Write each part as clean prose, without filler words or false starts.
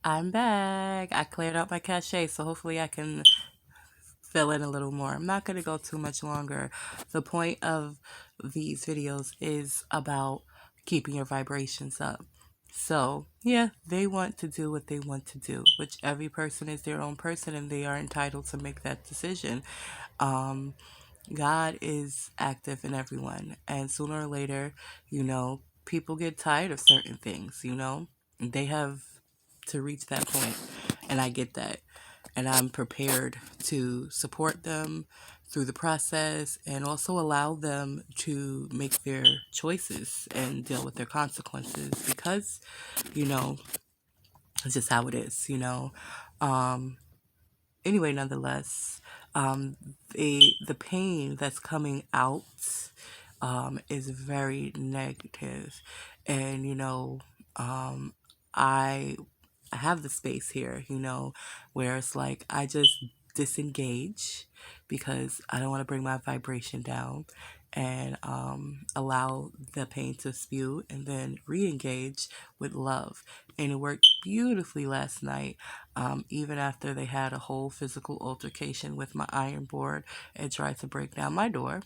I'm back. I cleared out my cache, so hopefully I can fill in a little more. I'm not going to go too much longer. The point of these videos is about keeping your vibrations up. So, yeah, they want to do what they want to do, which every person is their own person and they are entitled to make that decision. Um, God is active in everyone, and sooner or later, people get tired of certain things, they have to reach that point, and I get that. And I'm prepared to support them through the process and also allow them to make their choices and deal with their consequences because, you know, it's just how it is. Um, anyway, nonetheless, the pain that's coming out is very negative, and um, I I have the space here, where it's like I just disengage because I don't want to bring my vibration down and allow the pain to spew and then re-engage with love. And it worked beautifully last night, even after they had a whole physical altercation with my iron board and tried to break down my door.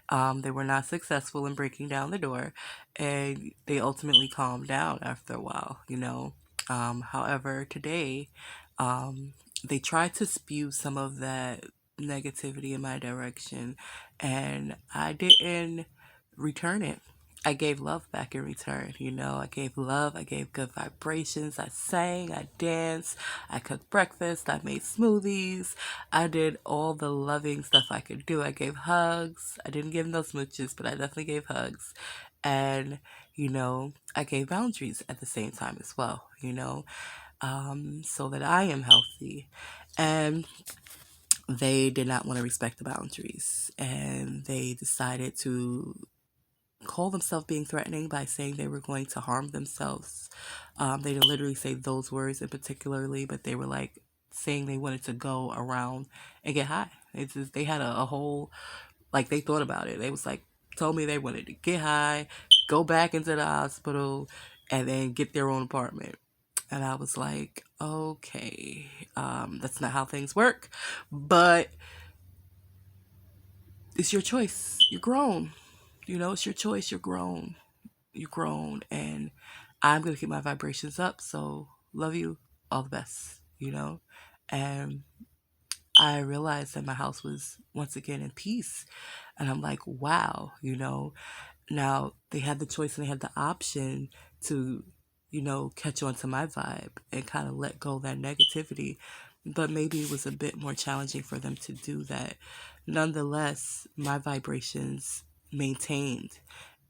They were not successful in breaking down the door, and they ultimately calmed down after a while. However, today, they tried to spew some of that negativity in my direction, and I didn't return it. I gave love back in return. I gave love, I gave good vibrations, I sang, I danced, I cooked breakfast, I made smoothies, I did all the loving stuff I could do. I gave hugs. I didn't give no smooches, but I definitely gave hugs. And, I gave boundaries at the same time as well, so that I am healthy. And they did not want to respect the boundaries. And they decided to call themselves being threatening by saying they were going to harm themselves. They didn't literally say those words in particularly, but they were like saying they wanted to go around and get high. It's just, they had a whole, like, they thought about it. They was like, told me they wanted to get high, go back into the hospital, and then get their own apartment. And I was like, okay, that's not how things work, but it's your choice. You're grown. It's your choice. You're grown, and I'm going to keep my vibrations up. So, love you. All the best. And I realized that my house was once again in peace. And I'm like, wow. Now they had the choice and they had the option to, catch on to my vibe and kind of let go of that negativity. But maybe it was a bit more challenging for them to do that. Nonetheless, my vibrations maintained.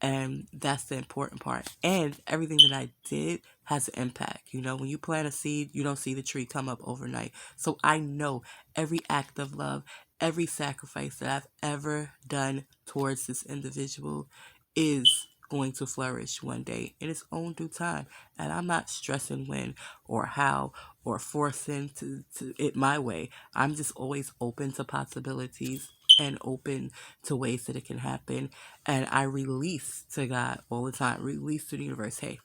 And that's the important part. And everything that I did has an impact. When you plant a seed, you don't see the tree come up overnight. So I know every act of love, every sacrifice that I've ever done towards this individual is going to flourish one day in its own due time. And I'm not stressing when or how or forcing to it my way. I'm just always open to possibilities and open to ways that it can happen. And I release to God all the time, release to the universe, hey,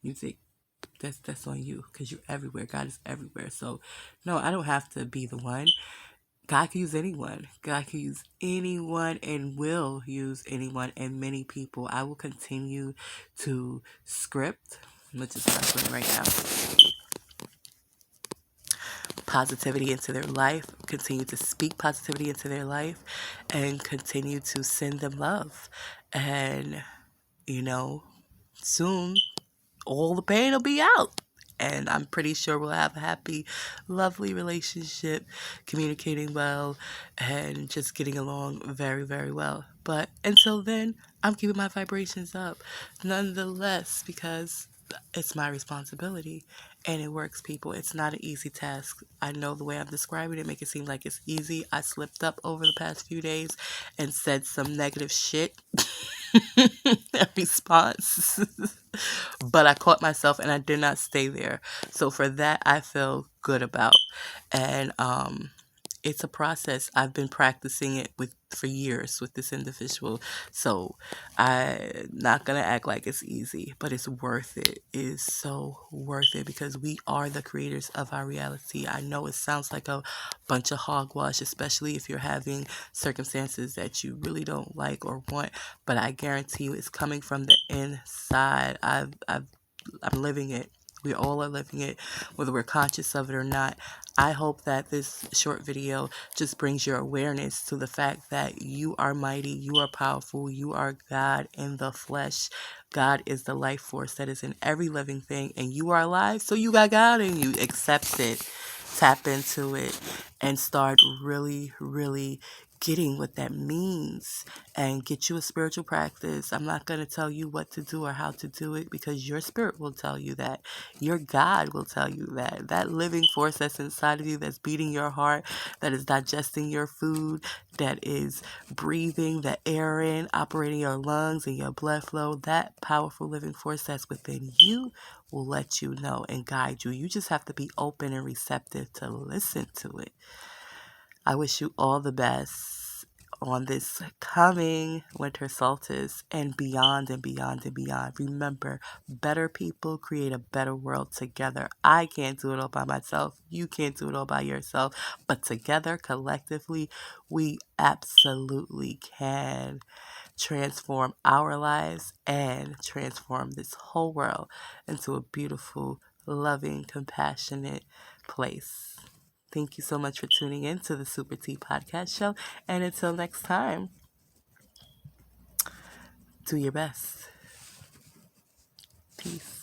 you think that's on you because you're everywhere. God is everywhere. So no, I don't have to be the one. God can use anyone. God can use anyone and will use anyone and many people. I will continue to script, which is what I'm doing right now, positivity into their life, continue to speak positivity into their life, and continue to send them love. And, soon all the pain will be out. And I'm pretty sure we'll have a happy, lovely relationship, communicating well, and just getting along very, very well. But until then, I'm keeping my vibrations up nonetheless because it's my responsibility and it works, people. It's not an easy task. I know the way I'm describing it make it seem like it's easy. I slipped up over the past few days and said some negative shit in response. But I caught myself and I did not stay there. So for that, I feel good about. And it's a process. I've been practicing it for years with this individual. So I'm not gonna act like it's easy, but it's worth it. It is so worth it because we are the creators of our reality. I know it sounds like a bunch of hogwash, especially if you're having circumstances that you really don't like or want, but I guarantee you it's coming from the inside. I'm living it. We all are living it, whether we're conscious of it or not. I hope that this short video just brings your awareness to the fact that you are mighty, you are powerful, you are God in the flesh. God is the life force that is in every living thing, and you are alive, so you got God in you. Accept it, tap into it, and start really, really getting what that means and get you a spiritual practice. I'm not going to tell you what to do or how to do it because your spirit will tell you that. Your God will tell you that. That living force that's inside of you, that's beating your heart, that is digesting your food, that is breathing the air in, operating your lungs and your blood flow, that powerful living force that's within you will let you know and guide you. You just have to be open and receptive to listen to it. I wish you all the best on this coming winter solstice and beyond and beyond and beyond. Remember, better people create a better world together. I can't do it all by myself. You can't do it all by yourself. But together, collectively, we absolutely can transform our lives and transform this whole world into a beautiful, loving, compassionate place. Thank you so much for tuning in to the SupaTea podcast show. And until next time, do your best. Peace.